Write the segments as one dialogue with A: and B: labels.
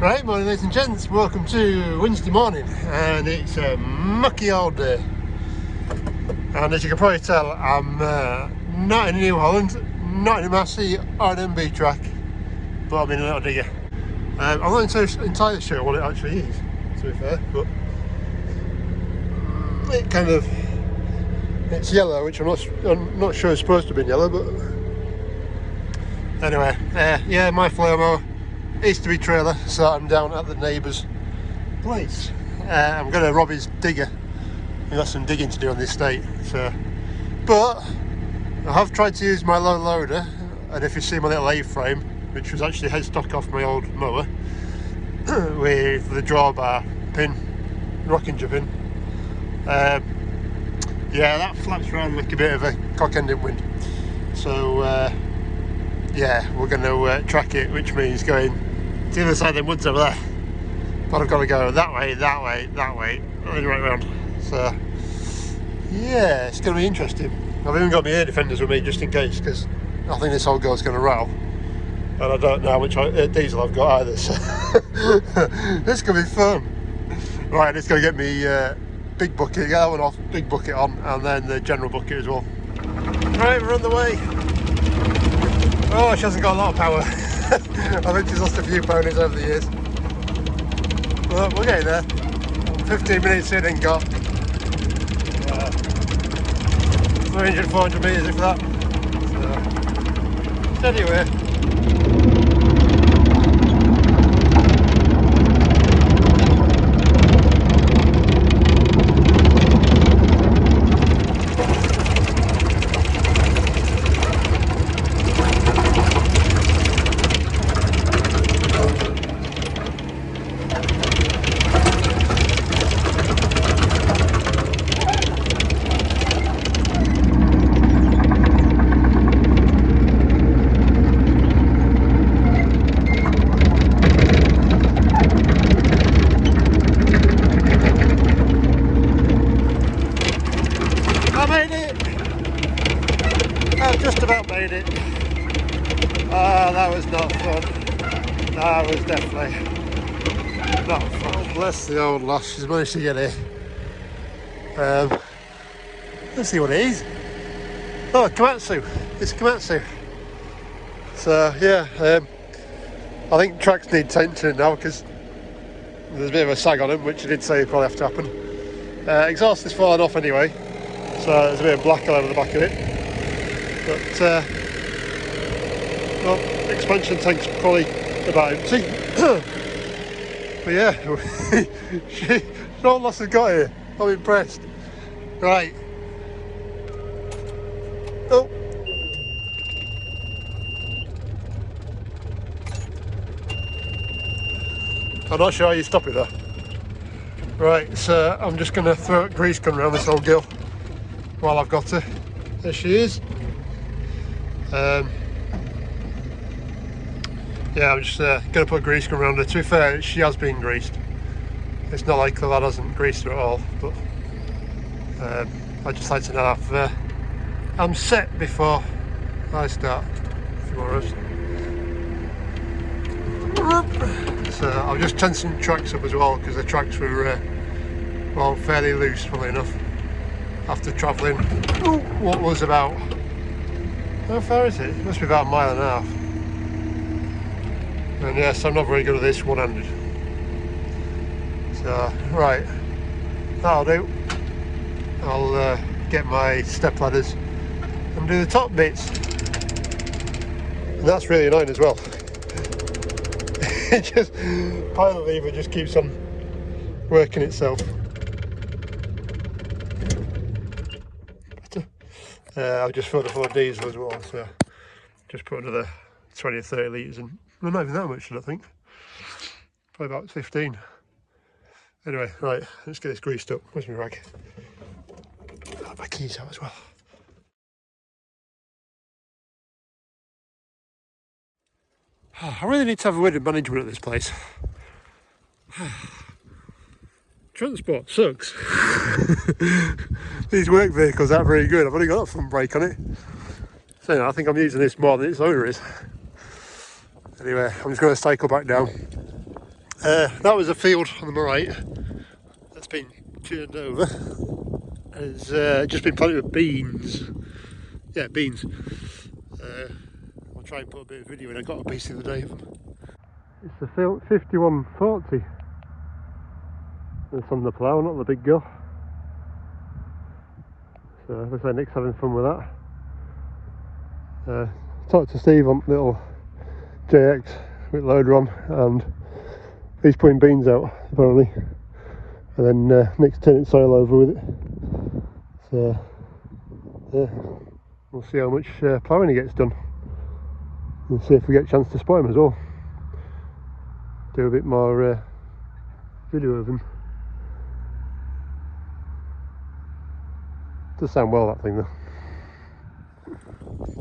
A: Right, morning ladies and gents, welcome to Wednesday morning, and it's a mucky old day. And as you can probably tell, I'm not in New Holland, not in a Massey or an MB track, but I'm in a little digger. I'm not entirely sure what it actually is, to be fair, but it's yellow, which I'm not sure it's supposed to be yellow, but anyway, yeah, my Flamo is to be trailer, so I'm down at the neighbour's place. I'm going to rob his digger. We've got some digging to do on the estate, so. But I have tried to use my low loader, and if you see my little A-frame, which was actually headstock off my old mower, with the drawbar pin, rocking pin, yeah, that flaps around like a bit of a cock-ending wind. So yeah, we're going to track it, which means going to the other side of the woods over there. But I've got to go that way, and then right round. So yeah, it's going to be interesting. I've even got my air defenders with me just in case, because I think this old girl's going to rattle, and I don't know how much diesel I've got either. So this could be fun. Right, it's going to get me big bucket, get that one off, big bucket on, and then the general bucket as well. Right, we're on the way. Oh, she hasn't got a lot of power. I think she's lost a few ponies over the years. But we're getting there. 15 minutes in and got 300, 400 metres if that. So, anyway. Just about made it. Ah, that was not fun. That was definitely not fun. Bless the old lass, she's managed to get here. Let's see what it is. Oh, Komatsu. It's a Komatsu. So yeah, I think tracks need tensioning now because there's a bit of a sag on them, which I did say would probably have to happen. Exhaust is falling off anyway, so there's a bit of black all over the back of it. But well, expansion tank's probably about empty. But yeah, no loss has got here. I'm impressed. Right. Oh. I'm not sure how you stop it though. Right, so I'm just going to throw a grease gun around this old girl while I've got her. There she is. Yeah, I'm just going to put a grease gun around her. To be fair, she has been greased. It's not like the lad hasn't greased her at all, but I just like to know if I'm set before I start. A few more rows. So I'll just tense some tracks up as well, because the tracks were well, fairly loose, funnily enough, after travelling what was about, how far is it? It must be about a mile and a half. And yes, I'm not very good at this one-handed. So, right, that'll do. I'll get my step ladders and do the top bits. And that's really annoying as well. It just, pilot lever just keeps on working itself. I've just filled it full of diesel as well, so just put another 20 or 30 litres in. Well, not even that much, I don't think. Probably about 15. Anyway, right, let's get this greased up. Where's my rag? I'll have my keys out as well. I really need to have a word with management at this place. Transport sucks. These work vehicles aren't very good. I've only got a front brake on it. So I think I'm using this more than its owner is. Anyway, I'm just going to cycle back down That was a field on the right that's been turned over. Has just been planted with beans. Yeah, beans. I'll try and put a bit of video in. I got a piece the other day of them. It's the field 5140. It's on the plough, not the big girl. So looks like Nick's having fun with that. Talked to Steve on little JX with loader on, and he's putting beans out apparently, and then Nick's turning soil over with it. So yeah, we'll see how much ploughing he gets done, and see if we get a chance to spot him as well. Do a bit more video of him. Does sound well, that thing though.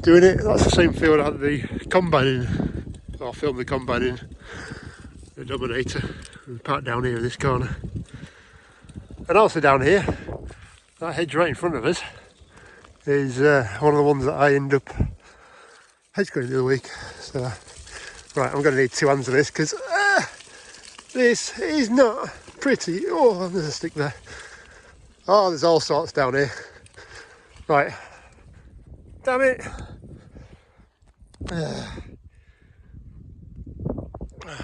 A: Doing it, that's the same field I had the combine in. I filmed the combine in, the Dominator, and parked down here in this corner. And also down here, that hedge right in front of us is one of the ones that I end up hedge cutting the other week. So, right, I'm going to need two hands of this because this is not pretty. Oh, there's a stick there. Oh, there's all sorts down here. Right, damn it.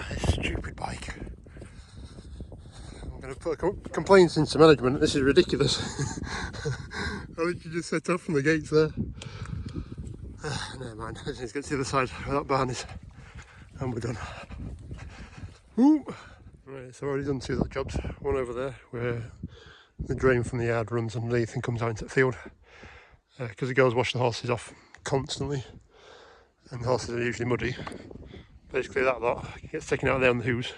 A: This stupid bike. I'm going to put complaints into management. This is ridiculous. I literally just set off from the gates there. Never mind, I just need to get to the other side where that barn is, and we're done. Ooh. Right, so I've already done two little jobs. One over there where the drain from the yard runs underneath and comes out into the field, because the girls wash the horses off constantly and the horses are usually muddy. Basically that lot gets taken out of there on the hooves,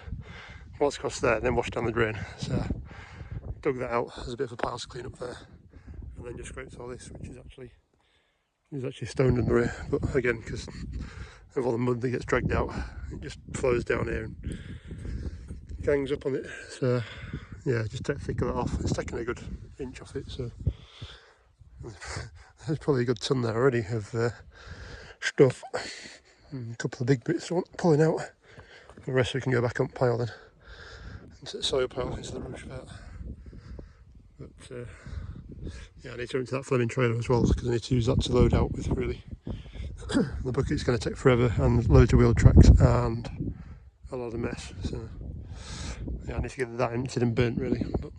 A: walks across there and then washed down the drain. So dug that out, there's a bit of a pile to clean up there, and then just scraped all this, which is actually stoned under here, but again, because of all the mud that gets dragged out, it just flows down here and gangs up on it. So yeah, just take the thick of that off. It's taken a good inch off it, so there's probably a good ton there already of stuff. And a couple of big bits pulling out. The rest we can go back up pile then, into the soil pile, into the roof part. But yeah, I need to empty that Fleming trailer as well, because I need to use that to load out with, really. The bucket's going to take forever, and loads of wheel tracks and a lot of mess. So yeah, I need to get that emptied and burnt, really. But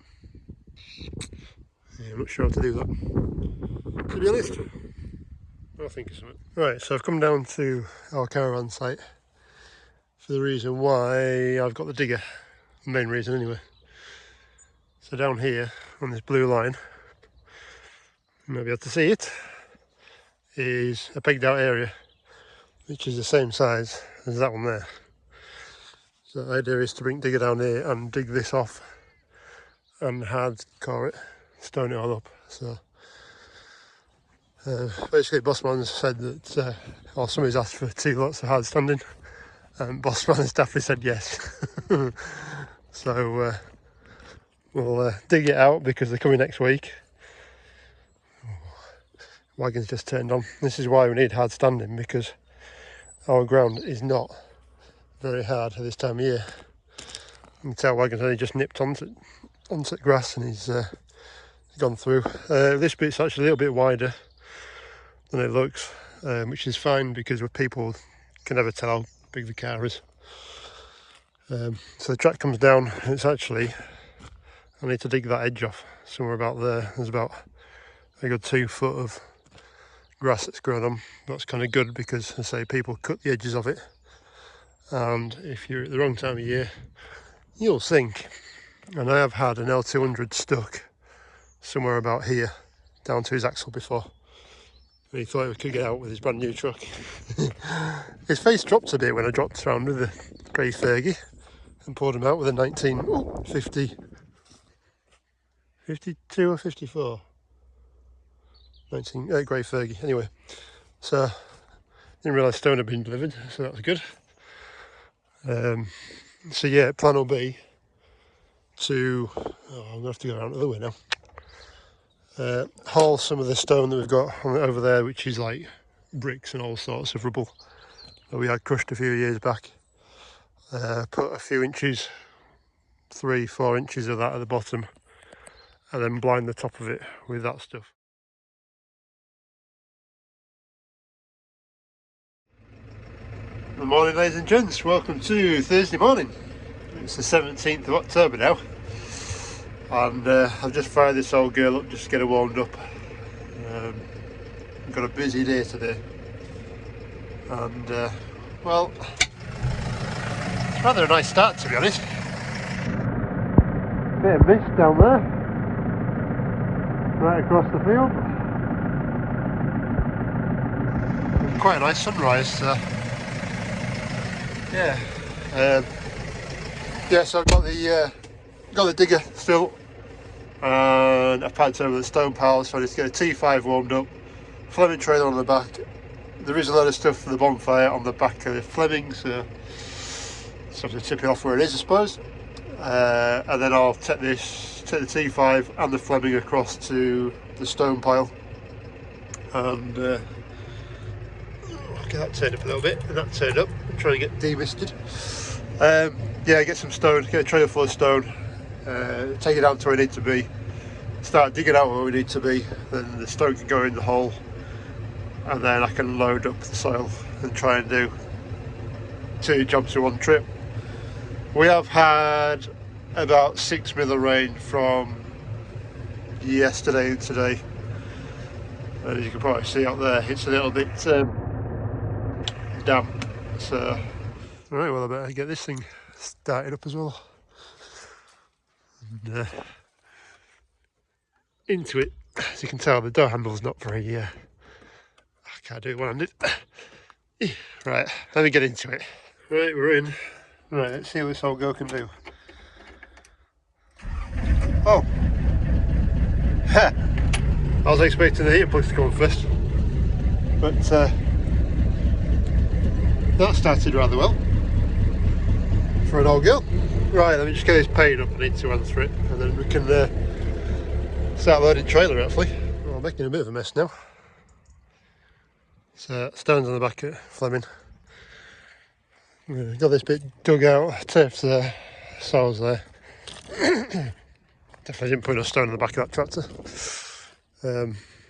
A: yeah, I'm not sure how to do that, to be honest. I'll think of something. Right, so I've come down to our caravan site for the reason why I've got the digger. The main reason anyway. So down here on this blue line, you might be able to see it, is a pegged out area which is the same size as that one there. So the idea is to bring digger down here and dig this off and hardcore it, stone it all up. So basically Bossman said that, or somebody's asked for 2 lots of hard standing, and Bossman and Staffy said yes. So we'll dig it out because they're coming next week. Wagon's just turned on. This is why we need hard standing, because our ground is not very hard at this time of year. You can tell Wagon's only just nipped onto the grass and he's gone through. This bit's actually a little bit wider than it looks, which is fine because people can never tell how big the car is. So the track comes down, and it's actually, I need to dig that edge off somewhere about there. There's about a good 2 foot of grass that's grown on. That's kind of good because, as I say, people cut the edges of it, and if you're at the wrong time of year, you'll sink. And I have had an L200 stuck somewhere about here down to his axle before. And he thought he could get out with his brand new truck. His face dropped a bit when I dropped around with the grey Fergie and poured him out with a 1950, 52 or 54. 19 grey Fergie. Anyway, so didn't realise stone had been delivered, so that was good. So yeah, plan will be to, I'm going to have to go around the other way now. Haul some of the stone that we've got over there, which is like bricks and all sorts of rubble that we had crushed a few years back. Put a few inches 3-4 inches of that at the bottom, and then blind the top of it with that stuff. Good morning, ladies and gents, welcome to Thursday morning. It's the 17th of October now, and I've just fired this old girl up just to get her warmed up. I've got a busy day today, and well, it's rather a nice start, to be honest. Bit of mist down there, right across the field. Quite a nice sunrise, so yeah. Yeah, so I've got the digger still, and I've packed over the stone piles, so I need to get a T5 warmed up, Fleming trailer on the back. There is a lot of stuff for the bonfire on the back of the Fleming, so just have to tip it off where it is, I suppose. And then I'll take the T5 and the Fleming across to the stone pile, and get that turned up a little bit, and that turned up. I'm trying to get demisted. Yeah, get some stone, get a trailer full of stone, take it out to where we need to be, start digging out where we need to be, then the stone can go in the hole, and then I can load up the soil and try and do 2 jobs in one trip. We have had about 6 mil of rain from yesterday and today, and as you can probably see out there, it's a little bit damp, so right, well I better get this thing started up as well, and into it. As you can tell, the door handle's not very I can't do it one-handed. Right, let me get into it. Right, we're in. Right, let's see what this old girl can do. Oh! Ha! I was expecting the heater plugs to come on first, but that started rather well for an old girl. Right, let me just get this paint up. I need to answer it, and then we can start loading trailer, hopefully. Well, I'm making a bit of a mess now. So, stones on the back of Fleming. Got this bit dug out, taped the soils there. Definitely didn't put enough stone on the back of that tractor.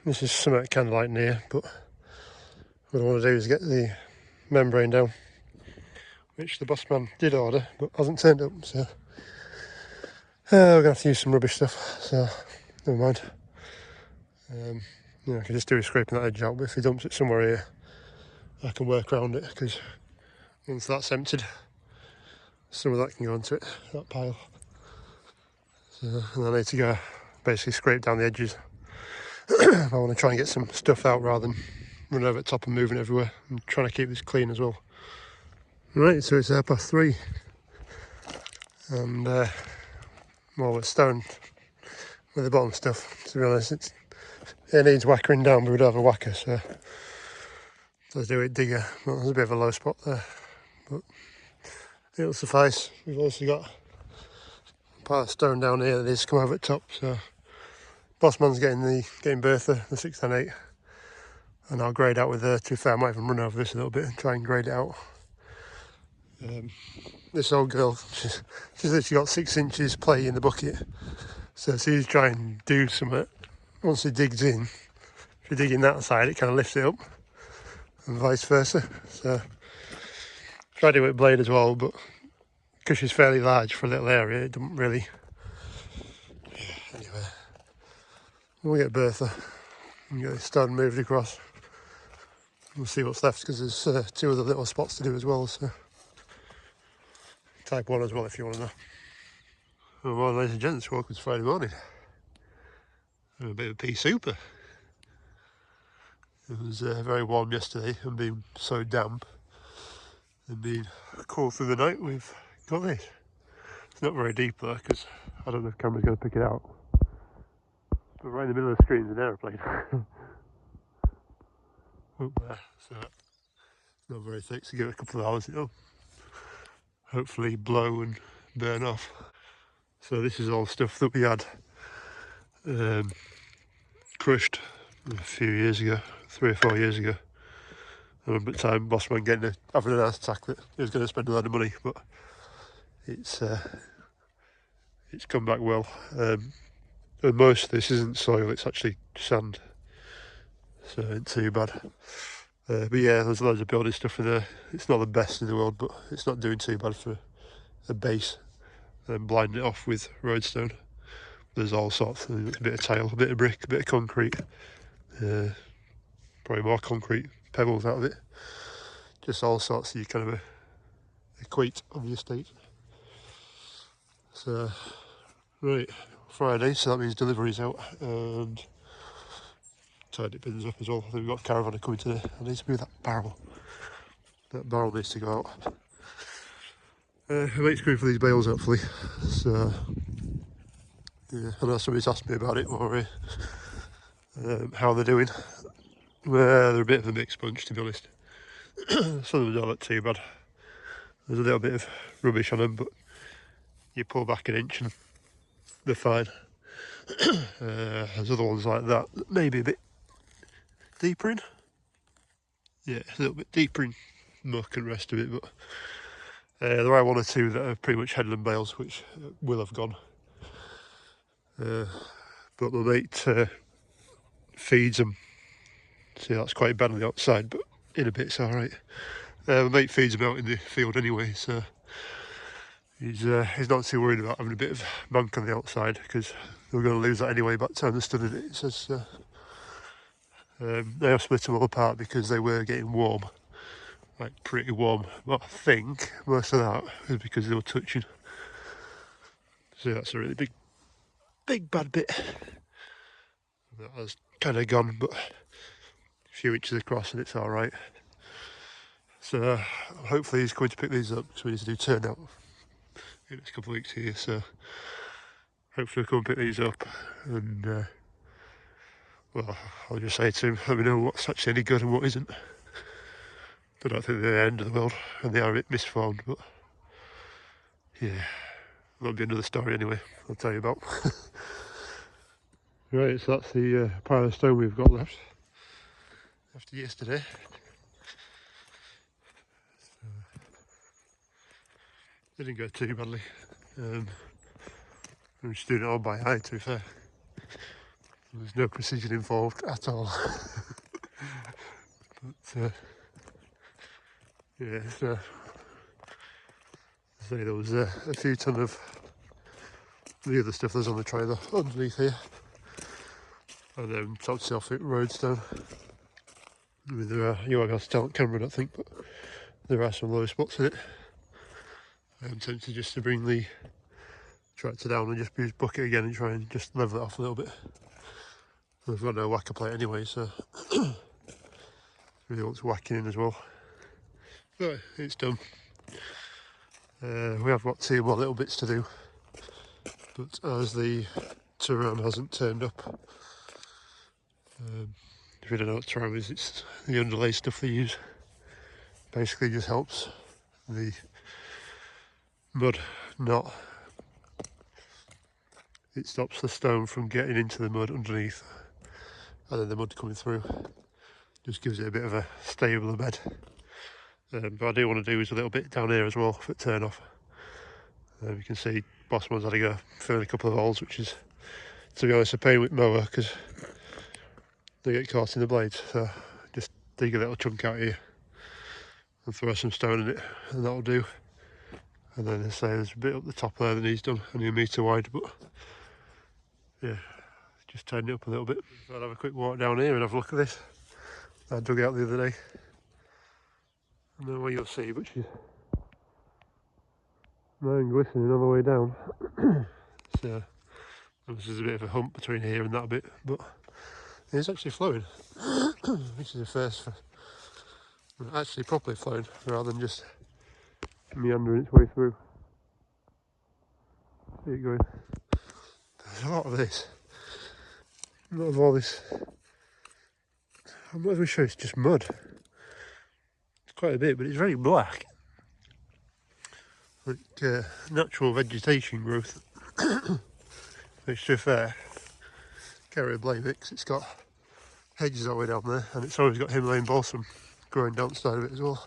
A: This is something kind of like near, but what I want to do is get the membrane down, which the boss man did order, but hasn't turned up, so we're going to have to use some rubbish stuff, so never mind. I can just do scraping that edge out, but if he dumps it somewhere here, I can work around it, because once that's emptied, some of that can go into it, that pile. So, and I need to go basically scrape down the edges. I want to try and get some stuff out rather than run over the top and moving everywhere. I'm trying to keep this clean as well. Right, so it's 3:30, and well, we're stoned with the bottom stuff. To be honest, it needs whackering down, but we don't have a whacker, so let's do it digger. Well, there's a bit of a low spot there, but it'll suffice. We've also got a pile of stone down here that needs to come over the top, so boss man's getting Bertha, the 610-8, and I'll grade out with her. To be fair, I might even run over this a little bit and try and grade it out. This old girl, she's literally got 6 inches play in the bucket, so she's trying to do something. Once it digs in, if you dig in that side, it kind of lifts it up, and vice versa. So try to do it with blade as well, but because she's fairly large for a little area, it doesn't really. Yeah, anyway, we'll get Bertha and get this stone moved across. We'll see what's left, because there's 2 other little spots to do as well, so type 1 as well if you want to know. Well, ladies and gents, welcome to Friday morning. A bit of a pea super. It was very warm yesterday, and being so damp and being cool through the night, we've got this. It's not very deep though, because I don't know if the camera's going to pick it out. But right in the middle of the screen is an aeroplane. Up there, so it's not very thick, so give it a couple of hours, it'll hopefully blow and burn off. So this is all stuff that we had crushed a few years ago, 3 or 4 years ago. I remember at the time boss man having an heart attack that he was going to spend a lot of money, but it's it's come back well. And most of this isn't soil, it's actually sand, so it ain't too bad. But yeah, there's loads of building stuff in there. It's not the best in the world, but it's not doing too bad for a base. And blinding it off with roadstone. There's all sorts. A bit of tile, a bit of brick, a bit of concrete. Probably more concrete pebbles out of it. Just all sorts, so you kind of equate on the estate. So, right, Friday, so that means delivery's out, and tidy bins up as well. I think we've got a caravan coming today. I need to move that barrel. That barrel needs to go out. I might screw for these bales hopefully. So, yeah, I know somebody's asked me about it or how they're doing. Well, they're a bit of a mixed bunch, to be honest. Some of them don't look too bad. There's a little bit of rubbish on them, but you pull back an inch and they're fine. There's other ones like that, maybe a bit deeper in. Yeah, a little bit deeper in muck and rest of it, but there are one or two that are pretty much headland bales, which will have gone. But the mate feeds them. See, that's quite bad on the outside, but in a bit it's alright. The mate feeds them out in the field anyway, so he's not too worried about having a bit of mank on the outside, because they're going to lose that anyway by the time they're studying it. It says they have split them all apart because they were getting warm, like pretty warm. But I think most of that was because they were touching. So that's a really big bad bit. That has kind of gone, but a few inches across and it's alright. So hopefully he's going to pick these up, because we need to do turnout in the next couple of weeks here. So hopefully he'll come and pick these up, and well, I'll just say to him, let me know what's actually any good and what isn't. I don't think they're the end of the world, and they are a bit misformed, but yeah, that'll be another story anyway, I'll tell you about. Right, so that's the pile of stone we've got left after yesterday. So, it didn't go too badly. I'm just doing it all by eye, to be fair. There's no precision involved at all. But yeah, so I say there was a few ton of the other stuff that's on the trailer underneath here, and then topped it off at roadstone. I mean, there are, you won't be able to tell on camera, I don't think, but there are some low spots in it. I'm tempted just to bring the tractor down and just use bucket again and try and just level it off a little bit. We've got no whacker plate anyway, so really wants whacking in as well. But it's done. We have got 2 more little bits to do, but as the terrain hasn't turned up, if you don't know what terrain is, it's the underlay stuff they use. Basically just helps the mud not, it stops the stone from getting into the mud underneath and then the mud coming through. Just gives it a bit of a stabler bed. But I do want to do is a little bit down here as well for turn off. You can see Bossman's had to go fill in a couple of holes, which is, to be honest, a pain with mower because they get caught in the blades. So just dig a little chunk out here and throw some stone in it, and that'll do. And then I say there's a bit up the top there that needs done, only a metre wide, but yeah, just tighten it up a little bit. So I'll have a quick walk down here and have a look at this. I dug out the other day. I don't know what you'll see, but she's nice and glistening all the way down. So this is a bit of a hump between here and that bit, but it's actually flowing. This is the first for actually properly flowing rather than just meandering its way through. There you go. There's a lot of this. A lot of all this. I'm not even sure it's just mud. It's quite a bit, but it's very black. Like natural vegetation growth. Which, to be fair, can't really blame it because it's got hedges all the way down there, and it's always got Himalayan balsam growing down the side of it as well.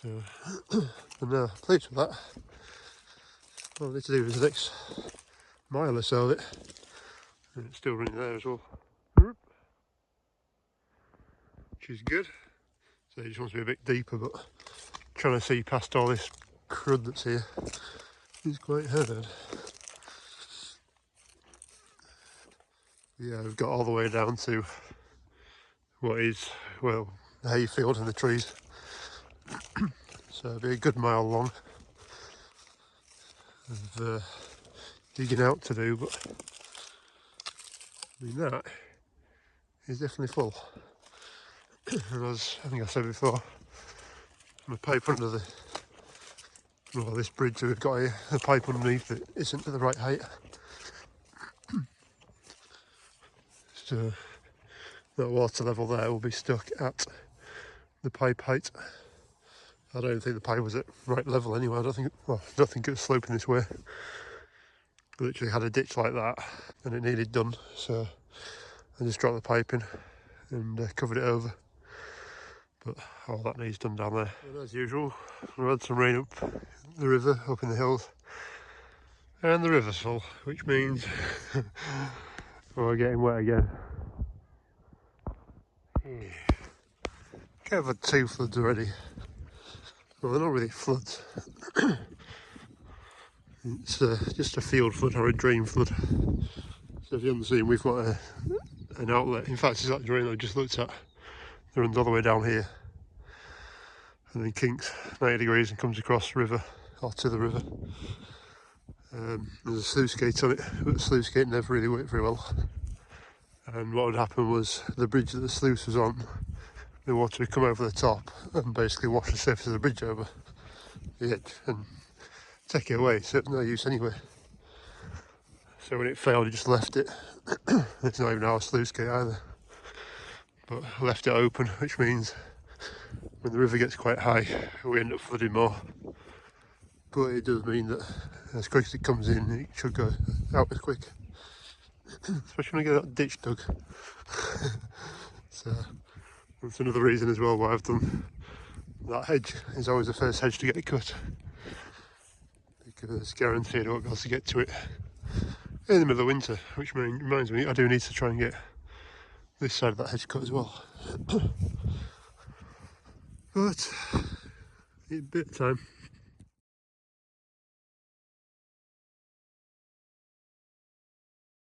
A: So, but no, pleased with that. All I need to do is the next mile or so of it, and it's still running there as well, which is good. So he just wants to be a bit deeper, but trying to see past all this crud that's here is quite hard. Yeah, we've got all the way down to what is, well, the hayfield and the trees. So it'll be a good mile long of digging out to do, but I mean that is definitely full. And as I think I said before, my pipe under the, well, this bridge that we've got here, the pipe underneath it isn't at the right height. So that water level there will be stuck at the pipe height. I don't think the pipe was at right level anyway. I don't think it was sloping this way. I literally had a ditch like that and it needed done, so I just dropped the pipe in and covered it over. But all that needs done down there. And as usual, we had some rain up the river, up in the hills, and the river's full, which means we're getting wet again. I've had 2 floods already. Well, they're not really floods. It's just a field flood or a drain flood. So if you haven't seen, we've got an outlet. In fact, it's that drain I just looked at. It runs all the way down here and then kinks 90 degrees and comes across the river, or to the river. There's a sluice gate on it, but the sluice gate never really worked very well. And what would happen was the bridge that the sluice was on, the water would come over the top and basically wash the surface of the bridge over the edge and take it away, so it's no use anyway. So when it failed, he just left it. It's not even our sluice gate either, but left it open, which means when the river gets quite high, we end up flooding more. But it does mean that as quick as it comes in, it should go out as quick. Especially when I get that ditch dug. So that's another reason as well why I've done that hedge. Is always the first hedge to get cut, because guaranteed I won't be able to get to it in the middle of winter, which reminds me I do need to try and get this side of that hedge cut as well. But a bit of time.